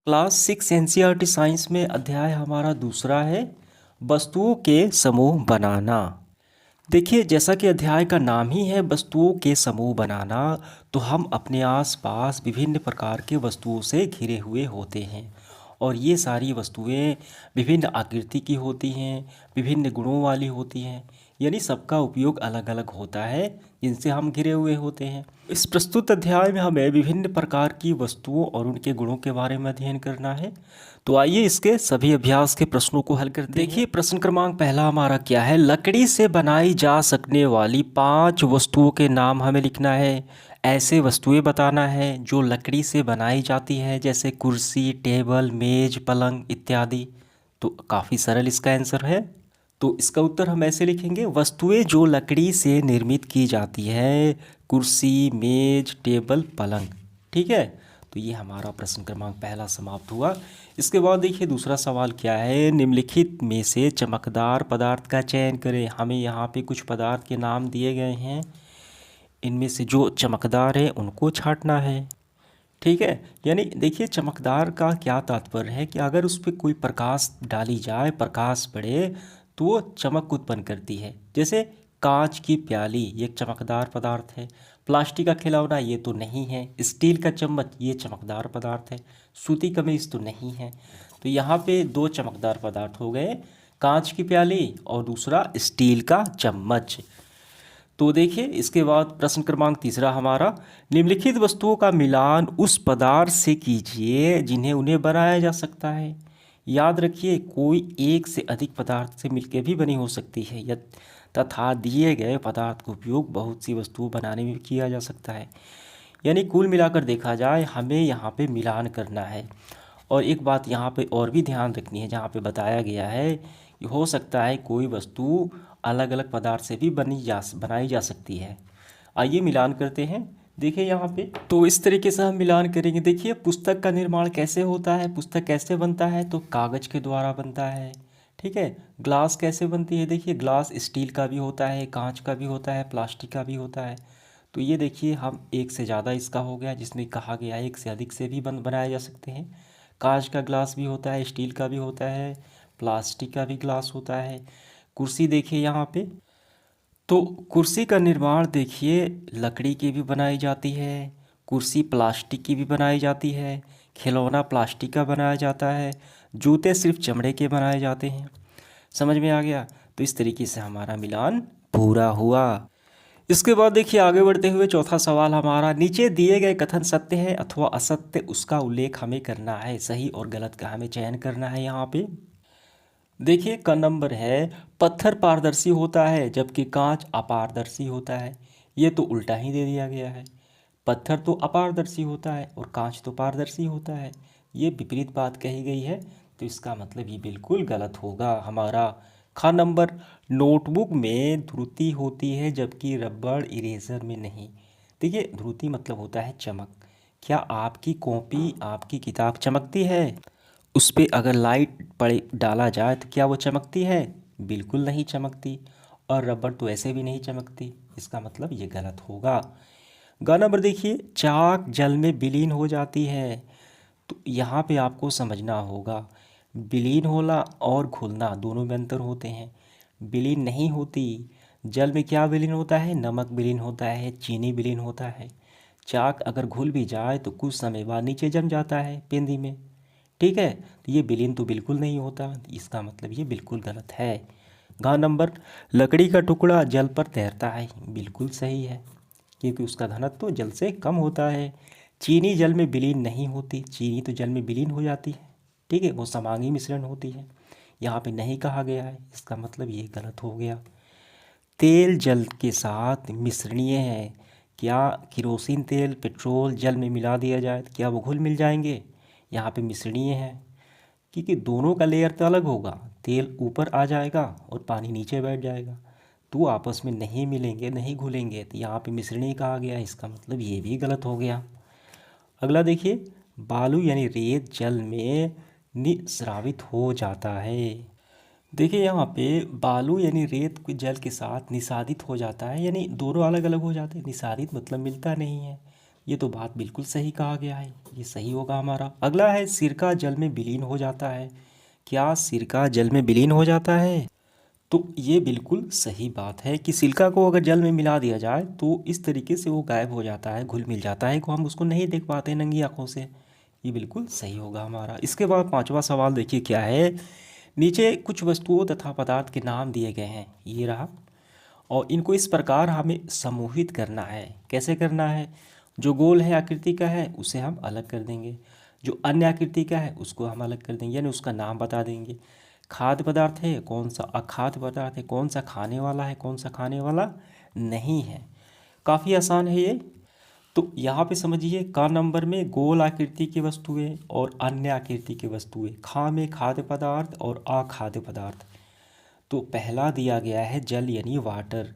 Class 6 NCERT science में अध्याय हमारा दूसरा है वस्तुओं के समूह बनाना। देखिए, जैसा कि अध्याय का नाम ही है वस्तुओं के समूह बनाना, तो हम अपने आसपास विभिन्न प्रकार के वस्तुओं से घिरे हुए होते हैं और ये सारी वस्तुएं विभिन्न आकृति की होती हैं, विभिन्न गुणों वाली होती हैं, यानी सबका उपयोग अलग अलग होता है जिनसे हम घिरे हुए होते हैं। इस प्रस्तुत अध्याय में हमें विभिन्न प्रकार की वस्तुओं और उनके गुणों के बारे में अध्ययन करना है। तो आइए इसके सभी अभ्यास के प्रश्नों को हल करते हैं। देखिए, प्रश्न क्रमांक पहला हमारा क्या है। लकड़ी से बनाई जा सकने वाली 5 वस्तुओं के नाम हमें लिखना है। ऐसे वस्तुएं बताना है जो लकड़ी से बनाई जाती है, जैसे कुर्सी, टेबल, मेज, पलंग इत्यादि। तो काफ़ी सरल इसका आंसर है। तो इसका उत्तर हम ऐसे लिखेंगे, वस्तुएं जो लकड़ी से निर्मित की जाती है, कुर्सी, मेज, टेबल, पलंग। ठीक है, तो ये हमारा प्रश्न क्रमांक पहला समाप्त हुआ। इसके बाद देखिए दूसरा सवाल क्या है। निम्नलिखित में से चमकदार पदार्थ का चयन करें। हमें यहाँ पे कुछ पदार्थ के नाम दिए गए हैं, इनमें से जो चमकदार है उनको छांटना है। ठीक है, यानी देखिए चमकदार का क्या तात्पर्य है कि अगर उस पर कोई प्रकाश डाली जाए, प्रकाश पड़े, तो वो चमक उत्पन्न करती है। जैसे कांच की प्याली ये एक चमकदार पदार्थ है। प्लास्टिक का खिलौना ये तो नहीं है। स्टील का चम्मच ये चमकदार पदार्थ है। सूती कमीज तो नहीं है। तो यहाँ पे 2 चमकदार पदार्थ हो गए, कांच की प्याली और दूसरा स्टील का चम्मच। तो देखिए इसके बाद प्रश्न क्रमांक तीसरा हमारा, निम्नलिखित वस्तुओं का मिलान उस पदार्थ से कीजिए जिन्हें उन्हें बनाया जा सकता है। याद रखिए, कोई एक से अधिक पदार्थ से मिलकर भी बनी हो सकती है तथा दिए गए पदार्थ का उपयोग बहुत सी वस्तुओं बनाने में किया जा सकता है। यानी कुल मिलाकर देखा जाए हमें यहाँ पे मिलान करना है। और एक बात यहाँ पे और भी ध्यान रखनी है, जहाँ पे बताया गया है कि हो सकता है कोई वस्तु अलग अलग पदार्थ से भी बनाई जा सकती है। आइए मिलान करते हैं। देखिए यहाँ पे तो इस तरीके से हम मिलान करेंगे। देखिए पुस्तक का निर्माण कैसे होता है, पुस्तक कैसे बनता है, तो कागज़ के द्वारा बनता है। ठीक है, ग्लास कैसे बनती है। देखिए ग्लास स्टील का भी होता है, कांच का भी होता है, प्लास्टिक का भी होता है। तो ये देखिए हम एक से ज़्यादा इसका हो गया, जिसमें कहा गया एक से अधिक से भी बनाए जा सकते हैं। कांच का ग्लास भी होता है, स्टील का भी होता है, प्लास्टिक का भी ग्लास होता है। कुर्सी देखिए यहाँ पे, तो कुर्सी का निर्माण देखिए लकड़ी की भी बनाई जाती है, कुर्सी प्लास्टिक की भी बनाई जाती है, खिलौना प्लास्टिक का बनाया जाता है, जूते सिर्फ चमड़े के बनाए जाते हैं। समझ में आ गया। तो इस तरीके से हमारा मिलान पूरा हुआ। इसके बाद देखिए आगे बढ़ते हुए चौथा सवाल हमारा, नीचे दिए गए कथन सत्य है अथवा असत्य, उसका उल्लेख हमें करना है। सही और गलत का हमें चयन करना है। यहाँ पे देखिए का नंबर है, पत्थर पारदर्शी होता है जबकि कांच अपारदर्शी होता है। ये तो उल्टा ही दे दिया गया है। पत्थर तो अपारदर्शी होता है और कांच तो पारदर्शी होता है। ये विपरीत बात कही गई है, तो इसका मतलब ये बिल्कुल गलत होगा हमारा। खा नंबर, नोटबुक में ध्रुति होती है जबकि रबड़ इरेजर में नहीं। देखिए ध्रुति मतलब होता है चमक। क्या आपकी कॉपी, आपकी किताब चमकती है? उस पर अगर लाइट पड़े डाला जाए तो क्या वो चमकती है? बिल्कुल नहीं चमकती। और रबड़ तो ऐसे भी नहीं चमकती। इसका मतलब ये गलत होगा। ग नंबर देखिए, चाक जल में विलीन हो जाती है। तो यहाँ पे आपको समझना होगा, विलीन होना और घुलना दोनों में अंतर होते हैं। विलीन नहीं होती। जल में क्या विलीन होता है? नमक विलीन होता है, चीनी विलीन होता है। चाक अगर घुल भी जाए तो कुछ समय बाद नीचे जम जाता है पेंदी में। ठीक है, तो ये विलीन तो बिल्कुल नहीं होता। इसका मतलब ये बिल्कुल गलत है। घ नंबर, लकड़ी का टुकड़ा जल पर तैरता है। बिल्कुल सही है, क्योंकि उसका घनत्व तो जल से कम होता है। चीनी जल में विलीन नहीं होती। चीनी तो जल में विलीन हो जाती है। ठीक है, वो समांगी मिश्रण होती है। यहाँ पे नहीं कहा गया है, इसका मतलब ये गलत हो गया। तेल जल के साथ मिश्रणीय है। क्या किरोसिन तेल, पेट्रोल जल में मिला दिया जाए तो क्या वो घुल मिल जाएंगे? यहाँ पे मिश्रणीय है, क्योंकि दोनों का लेयर तो अलग होगा। तेल ऊपर आ जाएगा और पानी नीचे बैठ जाएगा, तो आपस में नहीं मिलेंगे, नहीं घुलेंगे। तो यहाँ पे मिश्रणीय कहा गया, इसका मतलब ये भी गलत हो गया। अगला देखिए, बालू यानी रेत जल में निस्रावित हो जाता है। देखिए यहाँ पे बालू यानी रेत को जल के साथ निषादित हो जाता है, यानी दोनों अलग अलग हो जाते हैं। निषादित मतलब मिलता नहीं है। ये तो बात बिल्कुल सही कहा गया है, ये सही होगा हमारा। अगला है सिरका जल में विलीन हो जाता है। क्या सिरका जल में विलीन हो जाता है? तो ये बिल्कुल सही बात है कि सिरका को अगर जल में मिला दिया जाए तो इस तरीके से वो गायब हो जाता है, घुल मिल जाता है कि हम उसको नहीं देख पाते नंगी आंखों से। ये बिल्कुल सही होगा हमारा। इसके बाद पांचवा सवाल देखिए क्या है। नीचे कुछ वस्तुओं तथा पदार्थ के नाम दिए गए हैं, ये रहा, और इनको इस प्रकार हमें समूहित करना है। कैसे करना है? जो गोल है आकृति का है उसे हम अलग कर देंगे, जो अन्य आकृति का है उसको हम अलग कर देंगे, यानी उसका नाम बता देंगे। खाद्य पदार्थ है, कौन सा अखाद्य पदार्थ है, कौन सा खाने वाला है, कौन सा खाने वाला नहीं है। काफ़ी आसान है ये। तो यहाँ पे समझिए का नंबर में गोल आकृति की वस्तुएं और अन्य आकृति की वस्तुएं, खा में खाद्य पदार्थ और अखाद्य पदार्थ। तो पहला दिया गया है जल यानी वाटर।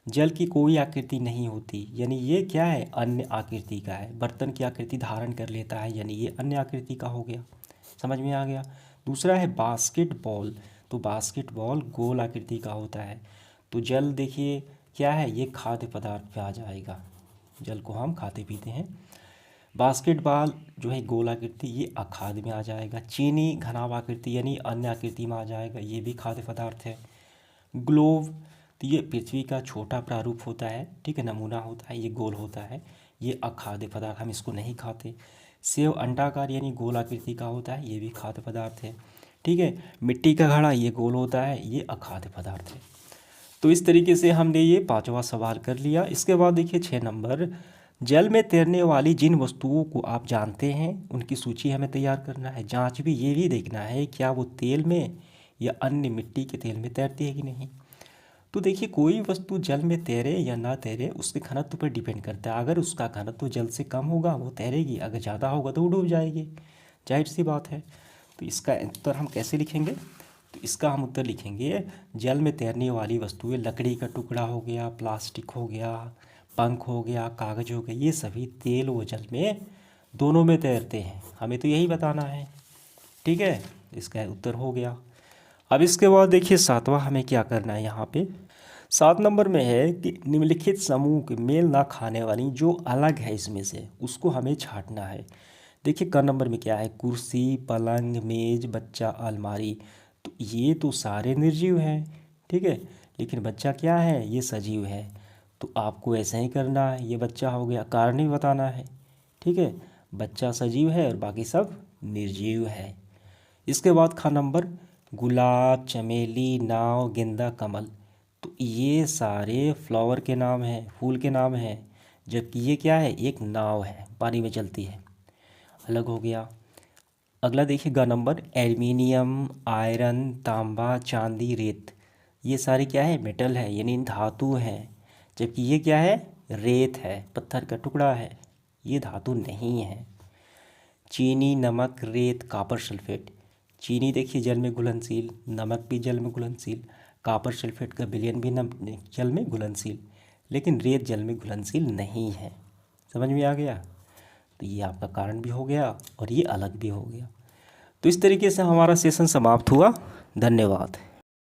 जल की कोई आकृति नहीं होती, यानी ये क्या है, अन्य आकृति का है। बर्तन की आकृति धारण कर लेता है, यानी ये अन्य आकृति का हो गया। समझ में आ गया। दूसरा है बास्केटबॉल। तो बास्केटबॉल गोल आकृति का होता है। तो जल देखिए क्या है, ये खाद्य पदार्थ पे आ जाएगा, जल को हम खाते पीते हैं। बास्केटबॉल जो है गोल आकृति, ये अखाद्य में आ जाएगा। चीनी घनाभ आकृति यानी अन्य आकृति में आ जाएगा, ये भी खाद्य पदार्थ है। ग्लोब, तो ये पृथ्वी का छोटा प्रारूप होता है, ठीक है, नमूना होता है, ये गोल होता है, ये अखाद्य पदार्थ, हम इसको नहीं खाते। सेव अंडाकार यानी गोल आकृति का होता है, ये भी खाद्य पदार्थ है, ठीक है। मिट्टी का घड़ा, ये गोल होता है, ये अखाद्य पदार्थ है। तो इस तरीके से हमने ये पांचवा सवाल कर लिया। इसके बाद देखिए 6 नंबर, जल में तैरने वाली जिन वस्तुओं को आप जानते हैं उनकी सूची हमें तैयार करना है। जांच भी ये भी देखना है क्या वो तेल में या अन्य मिट्टी के तेल में तैरती है कि नहीं। तो देखिए कोई वस्तु जल में तैरे या ना तैरे उसके घनत्व पर डिपेंड करता है। अगर उसका घनत्व जल से कम होगा वो तैरेगी, अगर ज़्यादा होगा तो वो डूब जाएगी, जाहिर सी बात है। तो इसका उत्तर हम कैसे लिखेंगे? तो इसका हम उत्तर लिखेंगे, जल में तैरने वाली वस्तुएं लकड़ी का टुकड़ा हो गया, प्लास्टिक हो गया, पंख हो गया, कागज हो गया, ये सभी तेल व जल में दोनों में तैरते हैं। हमें तो यही बताना है, ठीक है। इसका उत्तर हो गया। अब इसके बाद देखिए 7वां हमें क्या करना है। यहाँ पे 7 नंबर में है कि निम्नलिखित समूह के मेल ना खाने वाली जो अलग है इसमें से उसको हमें छांटना है। देखिए क नंबर में क्या है, कुर्सी, पलंग, मेज, बच्चा, अलमारी। तो ये तो सारे निर्जीव हैं, ठीक है, लेकिन बच्चा क्या है, ये सजीव है। तो आपको ऐसा ही करना है, ये बच्चा हो गया, कारण ही बताना है, ठीक है। बच्चा सजीव है और बाकी सब निर्जीव है। इसके बाद ख नंबर, गुलाब, चमेली, नाव, गेंदा, कमल। तो ये सारे फ्लावर के नाम हैं, फूल के नाम हैं, जबकि ये क्या है, एक नाव है, पानी में चलती है, अलग हो गया। अगला देखिए ग नंबर, एल्युमिनियम, आयरन, तांबा, चांदी, रेत। ये सारे क्या है, मेटल है, यानी धातु हैं, जबकि ये क्या है, रेत है, पत्थर का टुकड़ा है, ये धातु नहीं है। चीनी, नमक, रेत, कापर सल्फेट। चीनी देखिए जल में घुलनशील, नमक भी जल में घुलनशील, कापर सल्फेट का विलयन भी जल में घुलनशील, लेकिन रेत जल में घुलनशील नहीं है। समझ में आ गया। तो ये आपका कारण भी हो गया और ये अलग भी हो गया। तो इस तरीके से हमारा सेशन समाप्त हुआ। धन्यवाद।